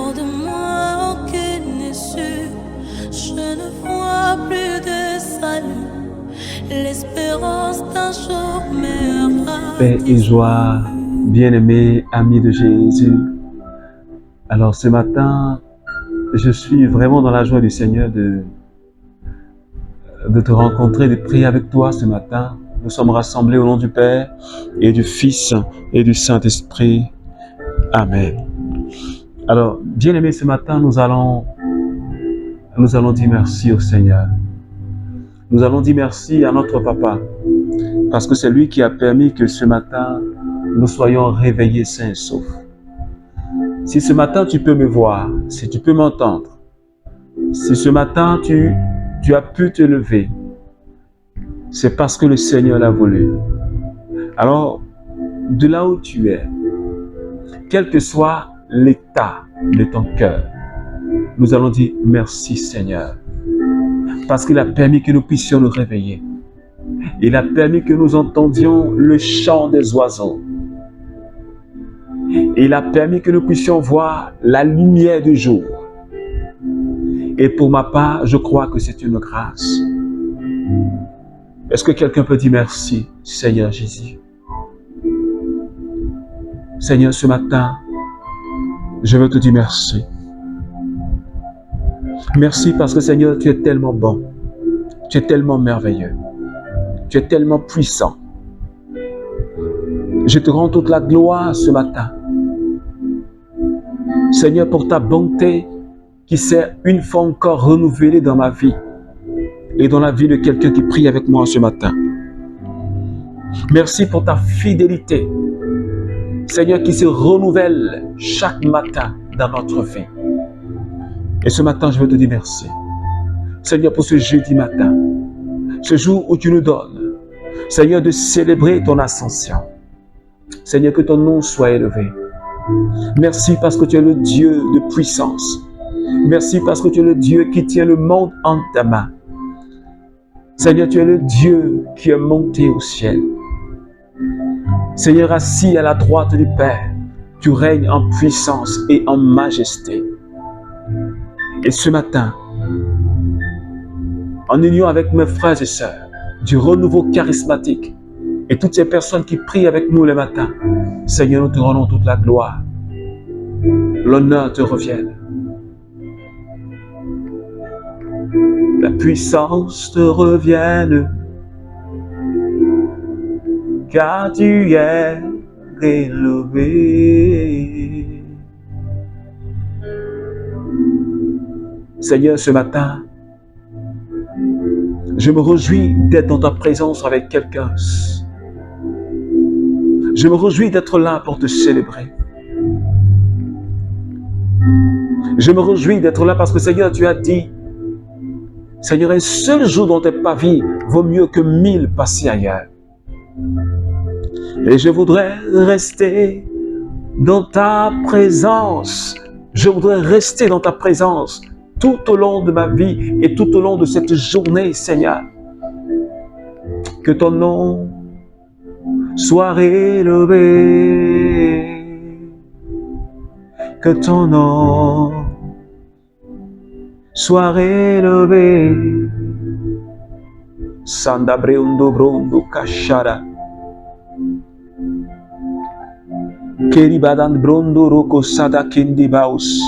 Hors de moi aucune issue, je ne vois plus de salut. L'espérance d'un jour m'aura Paix et joie, bien-aimés amis de Jésus. Alors ce matin, je suis vraiment dans la joie du Seigneur de te rencontrer, de prier avec toi ce matin. Nous sommes rassemblés au nom du Père et du Fils et du Saint-Esprit. Amen. Alors, bien-aimés, ce matin, nous allons dire merci au Seigneur. Nous allons dire merci à notre Papa, parce que c'est lui qui a permis que ce matin, nous soyons réveillés sains et saufs. Si ce matin tu peux me voir, si tu peux m'entendre, si ce matin tu as pu te lever, c'est parce que le Seigneur l'a voulu. Alors, de là où tu es, quel que soit l'état de ton cœur, nous allons dire merci Seigneur, parce qu'il a permis que nous puissions nous réveiller. Il a permis que nous entendions le chant des oiseaux. Il a permis que nous puissions voir la lumière du jour. Et pour ma part, je crois que c'est une grâce. Est-ce que quelqu'un peut dire merci, Seigneur Jésus? Seigneur, ce matin, je veux te dire merci. Merci parce que Seigneur, tu es tellement bon. Tu es tellement merveilleux. Tu es tellement puissant. Je te rends toute la gloire ce matin. Seigneur, pour ta bonté qui s'est une fois encore renouvelée dans ma vie et dans la vie de quelqu'un qui prie avec moi ce matin. Merci pour ta fidélité, Seigneur, qui se renouvelle chaque matin dans notre vie. Et ce matin, je veux te dire merci. Seigneur, pour ce jeudi matin, ce jour où tu nous donnes, Seigneur, de célébrer ton ascension. Seigneur, que ton nom soit élevé. Merci parce que tu es le Dieu de puissance. Merci parce que tu es le Dieu qui tient le monde en ta main. Seigneur, tu es le Dieu qui est monté au ciel. Seigneur, assis à la droite du Père, tu règnes en puissance et en majesté. Et ce matin, en union avec mes frères et sœurs du renouveau charismatique et toutes ces personnes qui prient avec nous le matin, Seigneur, nous te rendons toute la gloire. L'honneur te revienne. La puissance te revienne, car tu es élevé. Seigneur, ce matin, je me réjouis d'être dans ta présence avec quelqu'un. Je me réjouis d'être là pour te célébrer. Je me réjouis d'être là parce que Seigneur, tu as dit, Seigneur, un seul jour dans tes pavis vaut mieux que 1000 passés ailleurs. Et je voudrais rester dans ta présence. Je voudrais rester dans ta présence tout au long de ma vie et tout au long de cette journée, Seigneur. Que ton nom soit élevé. Que ton nom soit élevé. Sanda breundo brondo kashara. Keribadan brondo roko sada kendi baus.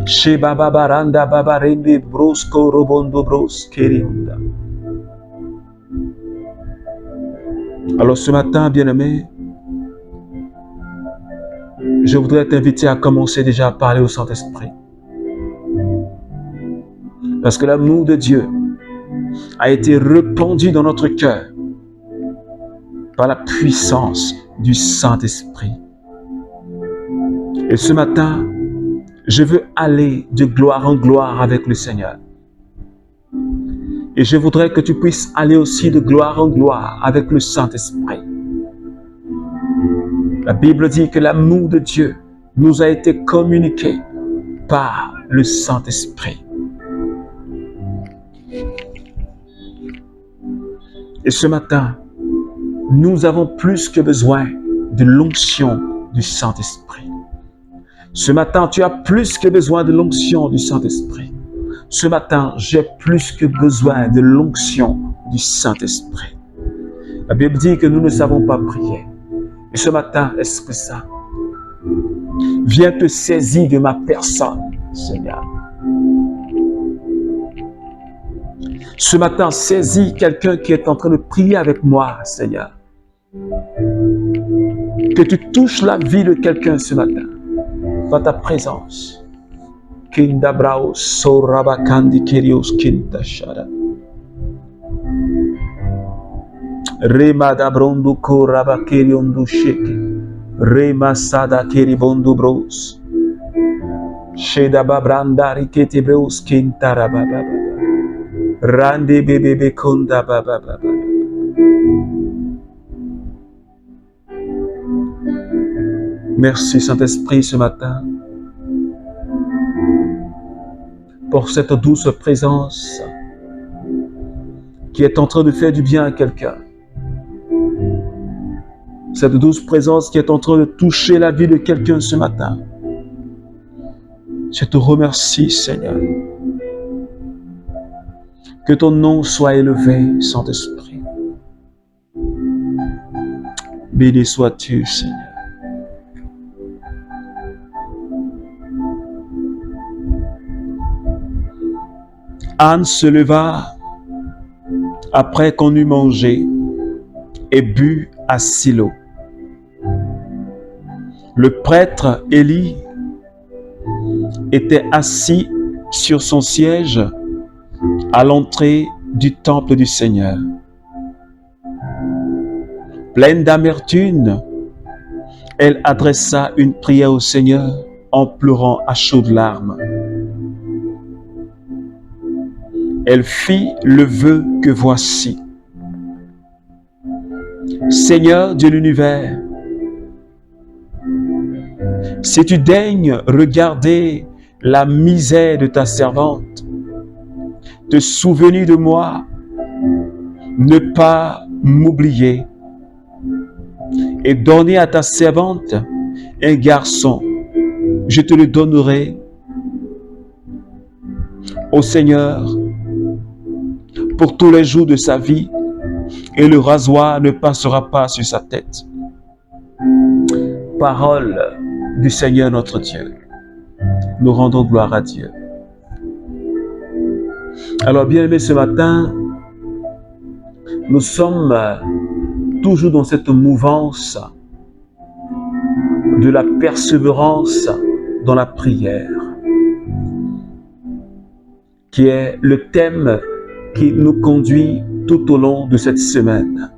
Sheba babaranda babarende brosco robondo bros keriunda. Alors ce matin, bien-aimé, je voudrais t'inviter à commencer déjà à parler au Saint-Esprit. Parce que l'amour de Dieu a été répandu dans notre cœur par la puissance du Saint-Esprit. Et ce matin, je veux aller de gloire en gloire avec le Seigneur. Et je voudrais que tu puisses aller aussi de gloire en gloire avec le Saint-Esprit. La Bible dit que l'amour de Dieu nous a été communiqué par le Saint-Esprit. Et ce matin, nous avons plus que besoin de l'onction du Saint-Esprit. Ce matin, tu as plus que besoin de l'onction du Saint-Esprit. Ce matin, j'ai plus que besoin de l'onction du Saint-Esprit. La Bible dit que nous ne savons pas prier. Et ce matin, Esprit Saint, viens te saisir de ma personne, Seigneur. Ce matin, saisis quelqu'un qui est en train de prier avec moi, Seigneur. Que tu touches la vie de quelqu'un ce matin, dans ta présence. Kindabrao sorabakandi kerios kintashara. Rema dabrondo koraba keriondu sheke. Rema sada keribondu bros. Sheda babranda rikete bros kintarababa. Rande bebebe konda baba. Merci Saint-Esprit ce matin pour cette douce présence qui est en train de faire du bien à quelqu'un. Cette douce présence qui est en train de toucher la vie de quelqu'un ce matin. Je te remercie, Seigneur. Que ton nom soit élevé, Saint-Esprit. Béni sois-tu, Seigneur. Anne se leva après qu'on eut mangé et bu à Silo. Le prêtre Élie était assis sur son siège à l'entrée du temple du Seigneur. Pleine d'amertume, elle adressa une prière au Seigneur en pleurant à chaudes larmes. Elle fit le vœu que voici. Seigneur de l'univers, si tu daignes regarder la misère de ta servante, te souvenir de moi, ne pas m'oublier et donner à ta servante un garçon, je te le donnerai. Ô Seigneur, pour tous les jours de sa vie, et le rasoir ne passera pas sur sa tête. Parole du Seigneur notre Dieu. Nous rendons gloire à Dieu. Alors, bien-aimés, ce matin, nous sommes toujours dans cette mouvance de la persévérance dans la prière, qui est le thème qui nous conduit tout au long de cette semaine.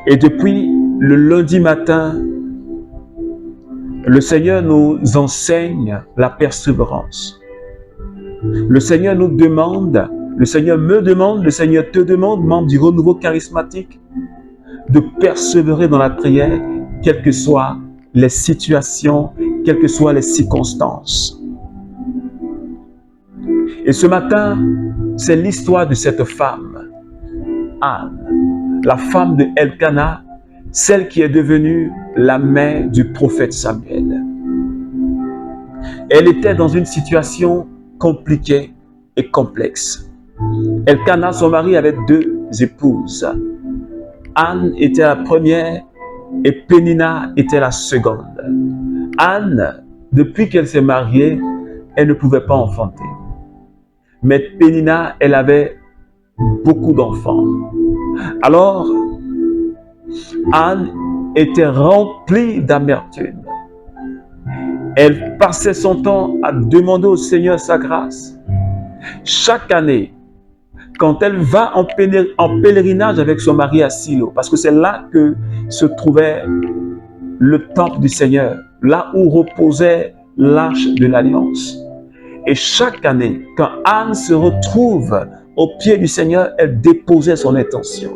Et depuis le lundi matin, le Seigneur nous enseigne la persévérance. Le Seigneur nous demande, le Seigneur me demande, le Seigneur te demande, membre du renouveau charismatique, de persévérer dans la prière, quelles que soient les situations, quelles que soient les circonstances. Et ce matin, c'est l'histoire de cette femme, Anne, la femme de Elkana, celle qui est devenue la mère du prophète Samuel. Elle était dans une situation compliquée et complexe. Elkana, son mari, avait 2 épouses. Anne était la première et Pénina était la seconde. Anne, depuis qu'elle s'est mariée, elle ne pouvait pas enfanter. Mais Pénina, elle avait beaucoup d'enfants. Alors, Anne était remplie d'amertume. Elle passait son temps à demander au Seigneur sa grâce. Chaque année, quand elle va en pèlerinage avec son mari à Silo, parce que c'est là que se trouvait le temple du Seigneur, là où reposait l'arche de l'Alliance. Et chaque année, quand Anne se retrouve au pied du Seigneur, elle déposait son intention.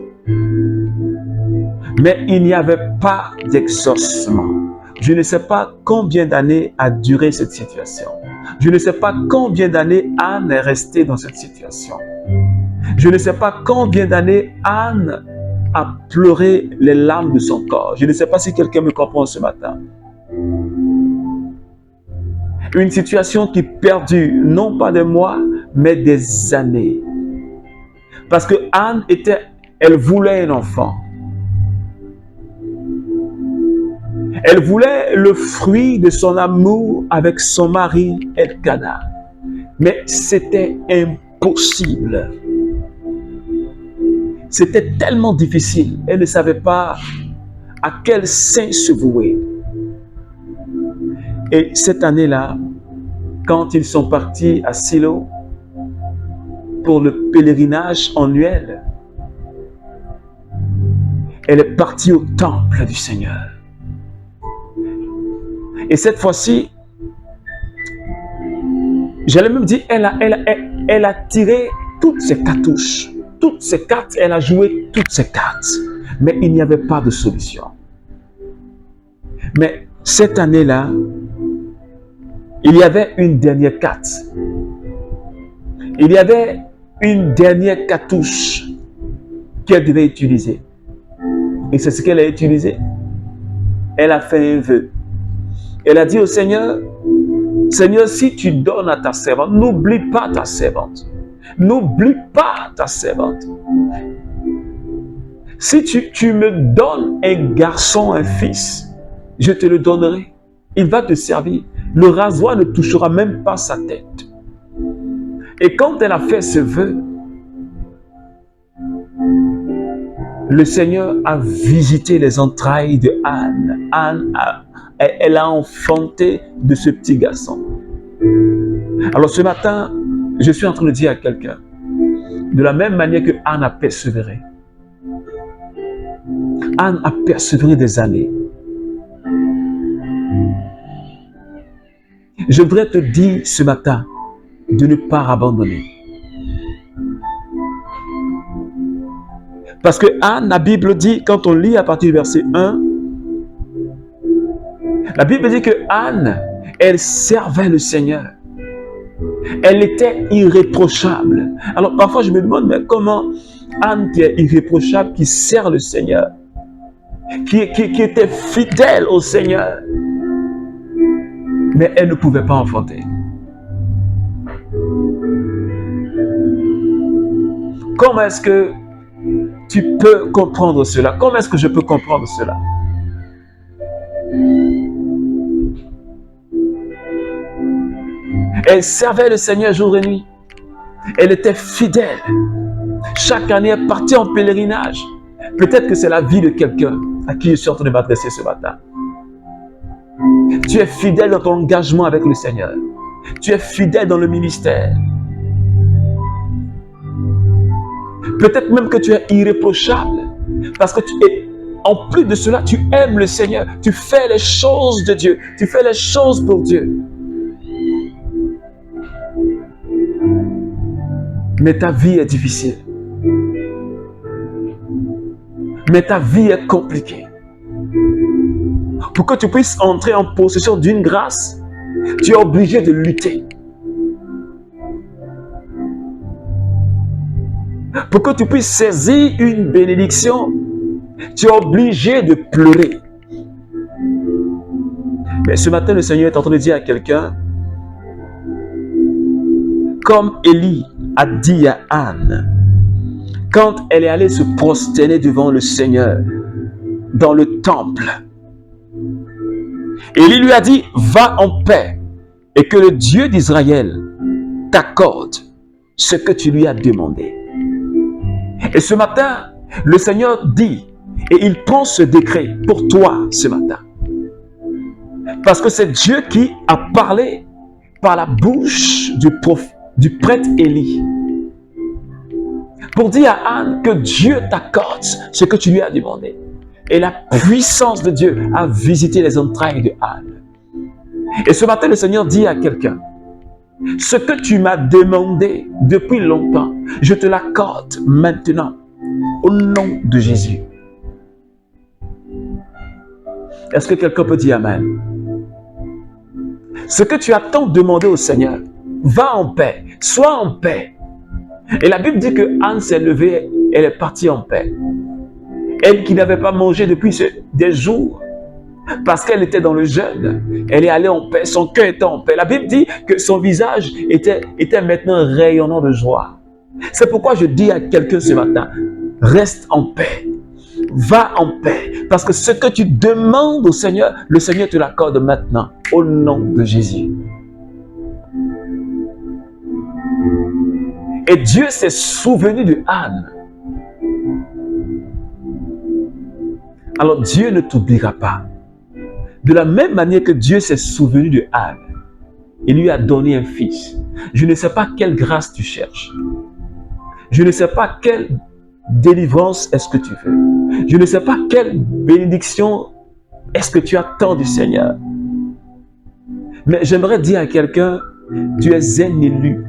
Mais il n'y avait pas d'exaucement. Je ne sais pas combien d'années a duré cette situation. Je ne sais pas combien d'années Anne est restée dans cette situation. Je ne sais pas combien d'années Anne à pleurer les larmes de son corps. Je ne sais pas si quelqu'un me comprend ce matin. Une situation qui perdure, non pas des mois, mais des années. Parce que Anne elle voulait un enfant. Elle voulait le fruit de son amour avec son mari Elkana. Mais c'était impossible. C'était tellement difficile. Elle ne savait pas à quel saint se vouer. Et cette année-là, quand ils sont partis à Silo pour le pèlerinage annuel, elle est partie au temple du Seigneur. Et cette fois-ci, j'allais même dire, elle a tiré toutes ses cartouches. Toutes ses cartes, elle a joué toutes ses cartes. Mais il n'y avait pas de solution. Mais cette année-là, il y avait une dernière carte. Il y avait une dernière cartouche qu'elle devait utiliser. Et c'est ce qu'elle a utilisé. Elle a fait un vœu. Elle a dit au Seigneur, Seigneur, si tu donnes à ta servante, n'oublie pas ta servante. N'oublie pas ta servante. Si tu me donnes un garçon, un fils, je te le donnerai. Il va te servir. Le rasoir ne touchera même pas sa tête. Et quand elle a fait ce vœu, le Seigneur a visité les entrailles de Anne. Elle a enfanté de ce petit garçon. Alors ce matin, je suis en train de dire à quelqu'un, de la même manière que Anne a persévéré. Anne a persévéré des années. Je voudrais te dire ce matin de ne pas abandonner. Parce que Anne, la Bible dit, quand on lit à partir du verset 1, la Bible dit que Anne, elle servait le Seigneur. Elle était irréprochable. Alors parfois je me demande, mais comment Anne qui est irréprochable, qui sert le Seigneur, qui était fidèle au Seigneur, mais elle ne pouvait pas enfanter. Comment est-ce que tu peux comprendre cela? Comment est-ce que je peux comprendre cela? Elle servait le Seigneur jour et nuit. Elle était fidèle. Chaque année, elle partait en pèlerinage. Peut-être que c'est la vie de quelqu'un à qui je suis en train de m'adresser ce matin. Tu es fidèle dans ton engagement avec le Seigneur. Tu es fidèle dans le ministère. Peut-être même que tu es irréprochable. Parce que en plus de cela, tu aimes le Seigneur. Tu fais les choses de Dieu. Tu fais les choses pour Dieu. Mais ta vie est difficile. Mais ta vie est compliquée. Pour que tu puisses entrer en possession d'une grâce, tu es obligé de lutter. Pour que tu puisses saisir une bénédiction, tu es obligé de pleurer. Mais ce matin, le Seigneur est en train de dire à quelqu'un, comme Élie a dit à Anne, quand elle est allée se prosterner devant le Seigneur dans le temple, Élie lui a dit, va en paix et que le Dieu d'Israël t'accorde ce que tu lui as demandé. Et ce matin, le Seigneur dit, et il prend ce décret pour toi ce matin. Parce que c'est Dieu qui a parlé par la bouche du prêtre Élie. Pour dire à Anne que Dieu t'accorde ce que tu lui as demandé. Et la puissance de Dieu a visité les entrailles de Anne. Et ce matin, le Seigneur dit à quelqu'un, ce que tu m'as demandé depuis longtemps, je te l'accorde maintenant, au nom de Jésus. Est-ce que quelqu'un peut dire Amen? Ce que tu as tant demandé au Seigneur, va en paix, sois en paix. Et la Bible dit que Anne s'est levée, elle est partie en paix. Elle qui n'avait pas mangé depuis des jours, parce qu'elle était dans le jeûne, elle est allée en paix, son cœur était en paix. La Bible dit que son visage était maintenant rayonnant de joie. C'est pourquoi je dis à quelqu'un ce matin, reste en paix, va en paix, parce que ce que tu demandes au Seigneur, le Seigneur te l'accorde maintenant, au nom de Jésus. Et Dieu s'est souvenu de Anne. Alors Dieu ne t'oubliera pas. De la même manière que Dieu s'est souvenu de Anne, il lui a donné un fils. Je ne sais pas quelle grâce tu cherches. Je ne sais pas quelle délivrance est-ce que tu veux. Je ne sais pas quelle bénédiction est-ce que tu attends du Seigneur. Mais j'aimerais dire à quelqu'un, tu es un élu.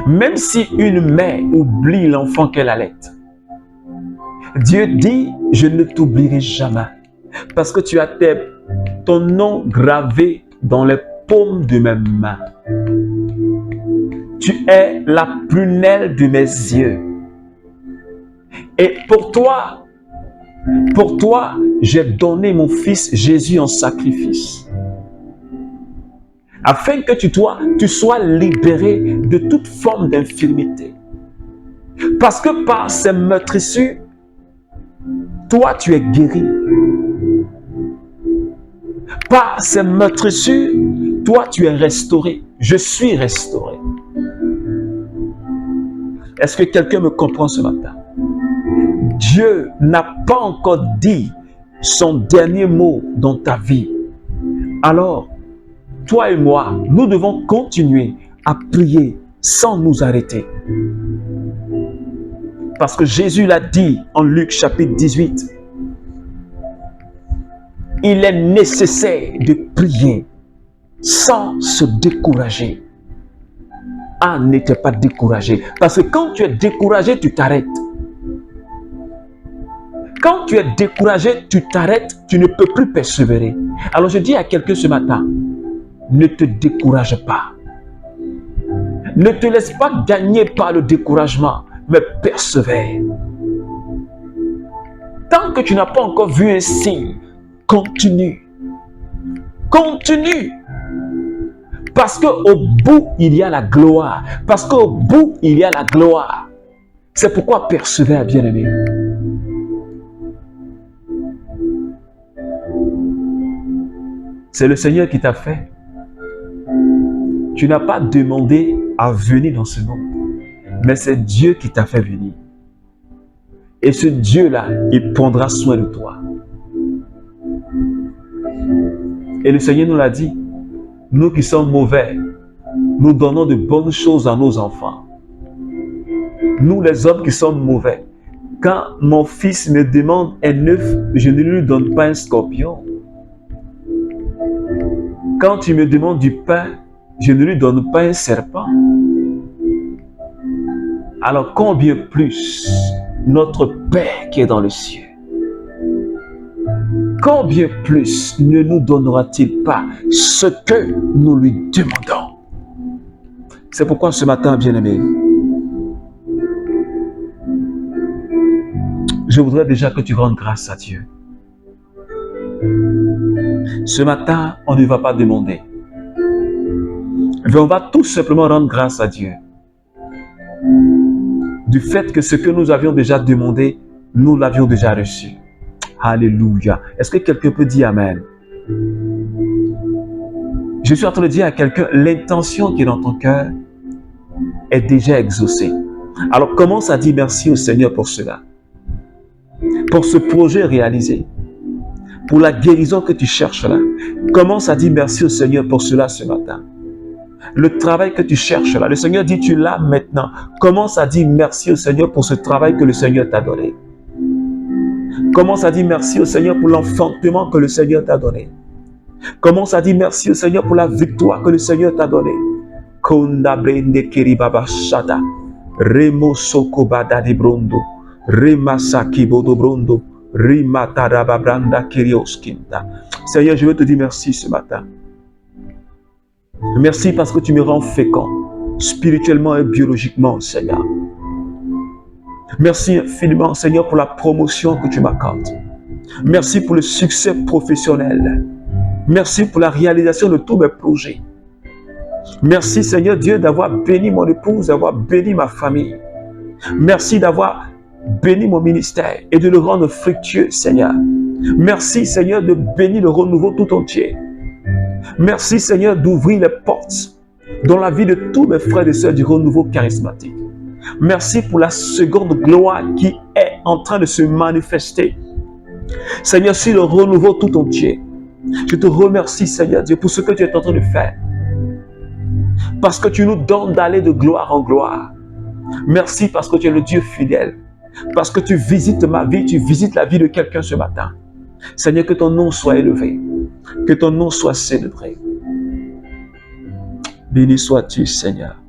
Même si une mère oublie l'enfant qu'elle allait, Dieu dit, je ne t'oublierai jamais. Parce que tu as ton nom gravé dans les paumes de mes mains. Tu es la prunelle de mes yeux. Et pour toi, j'ai donné mon fils Jésus en sacrifice. Afin que tu sois libéré de toute forme d'infirmité. Parce que par ces meurtrissures, toi tu es guéri. Par ces meurtrissures, toi tu es restauré. Je suis restauré. Est-ce que quelqu'un me comprend ce matin? Dieu n'a pas encore dit son dernier mot dans ta vie. Alors, toi et moi, nous devons continuer à prier sans nous arrêter. Parce que Jésus l'a dit en Luc chapitre 18. Il est nécessaire de prier sans se décourager. Anne n'était pas découragée. Parce que quand tu es découragé, tu t'arrêtes. Quand tu es découragé, tu t'arrêtes, tu ne peux plus persévérer. Alors je dis à quelqu'un ce matin, ne te décourage pas. Ne te laisse pas gagner par le découragement, mais persévère. Tant que tu n'as pas encore vu un signe, continue. Continue. Parce qu'au bout, il y a la gloire. Parce qu'au bout, il y a la gloire. C'est pourquoi persévère, bien-aimé. C'est le Seigneur qui t'a fait. Tu n'as pas demandé à venir dans ce monde. Mais c'est Dieu qui t'a fait venir. Et ce Dieu-là, il prendra soin de toi. Et le Seigneur nous l'a dit. Nous qui sommes mauvais, nous donnons de bonnes choses à nos enfants. Nous les hommes qui sommes mauvais, quand mon fils me demande un œuf, je ne lui donne pas un scorpion. Quand tu me demandes du pain, je ne lui donne pas un serpent. Alors combien plus notre Père qui est dans le ciel, combien plus ne nous donnera-t-il pas ce que nous lui demandons? C'est pourquoi ce matin, bien-aimé, je voudrais déjà que tu rendes grâce à Dieu. Ce matin, on ne va pas demander. Mais on va tout simplement rendre grâce à Dieu. Du fait que ce que nous avions déjà demandé, nous l'avions déjà reçu. Alléluia. Est-ce que quelqu'un peut dire Amen? Je suis en train de dire à quelqu'un, l'intention qui est dans ton cœur est déjà exaucée. Alors commence à dire merci au Seigneur pour cela. Pour ce projet réalisé. Pour la guérison que tu cherches là. Commence à dire merci au Seigneur pour cela ce matin. Le travail que tu cherches là. Le Seigneur dit tu l'as maintenant. Commence à dire merci au Seigneur pour ce travail que le Seigneur t'a donné. Commence à dire merci au Seigneur pour l'enfantement que le Seigneur t'a donné. Commence à dire merci au Seigneur pour la victoire que le Seigneur t'a donnée. Kondabrende kiribaba shata. Remo soko badadi brondo. Remasaki bodo brondo. Rimatarababranda kirioskinta. Seigneur, je veux te dire merci ce matin. Merci parce que tu me rends fécond, spirituellement et biologiquement, Seigneur. Merci infiniment, Seigneur, pour la promotion que tu m'accordes. Merci pour le succès professionnel. Merci pour la réalisation de tous mes projets. Merci, Seigneur Dieu, d'avoir béni mon épouse, d'avoir béni ma famille. Merci d'avoir béni mon ministère et de le rendre fructueux, Seigneur. Merci, Seigneur, de bénir le renouveau tout entier. Merci, Seigneur, d'ouvrir les portes dans la vie de tous mes frères et sœurs du renouveau charismatique. Merci pour la seconde gloire qui est en train de se manifester. Seigneur, sur le renouveau tout entier. Je te remercie, Seigneur Dieu, pour ce que tu es en train de faire. Parce que tu nous donnes d'aller de gloire en gloire. Merci parce que tu es le Dieu fidèle. Parce que tu visites ma vie, tu visites la vie de quelqu'un ce matin. Seigneur, que ton nom soit élevé. Que ton nom soit célébré. Béni sois-tu, Seigneur.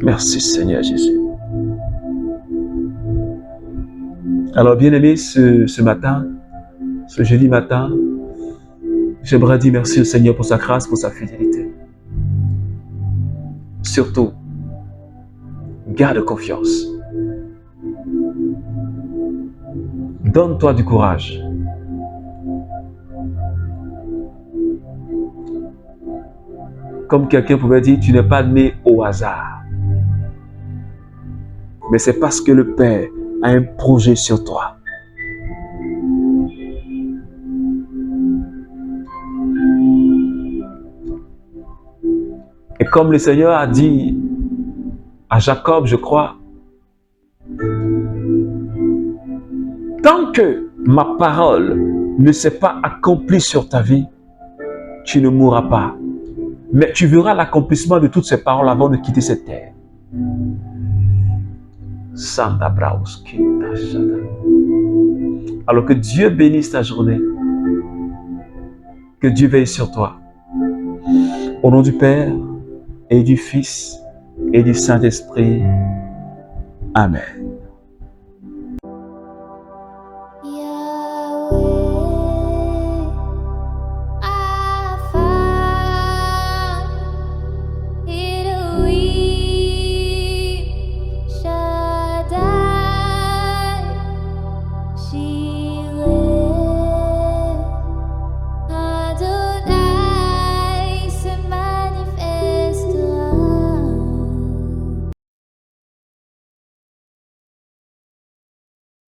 Merci, Seigneur Jésus. Alors, bien-aimés, ce matin, ce jeudi matin, j'aimerais dire merci au Seigneur pour sa grâce, pour sa fidélité. Surtout, garde confiance. Donne-toi du courage. Comme quelqu'un pouvait dire, tu n'es pas né au hasard. Mais c'est parce que le Père a un projet sur toi. Et comme le Seigneur a dit à Jacob, je crois, tant que ma parole ne s'est pas accomplie sur ta vie, tu ne mourras pas. Mais tu verras l'accomplissement de toutes ces paroles avant de quitter cette terre. Alors que Dieu bénisse ta journée. Que Dieu veille sur toi. Au nom du Père et du Fils et du Saint-Esprit. Amen. She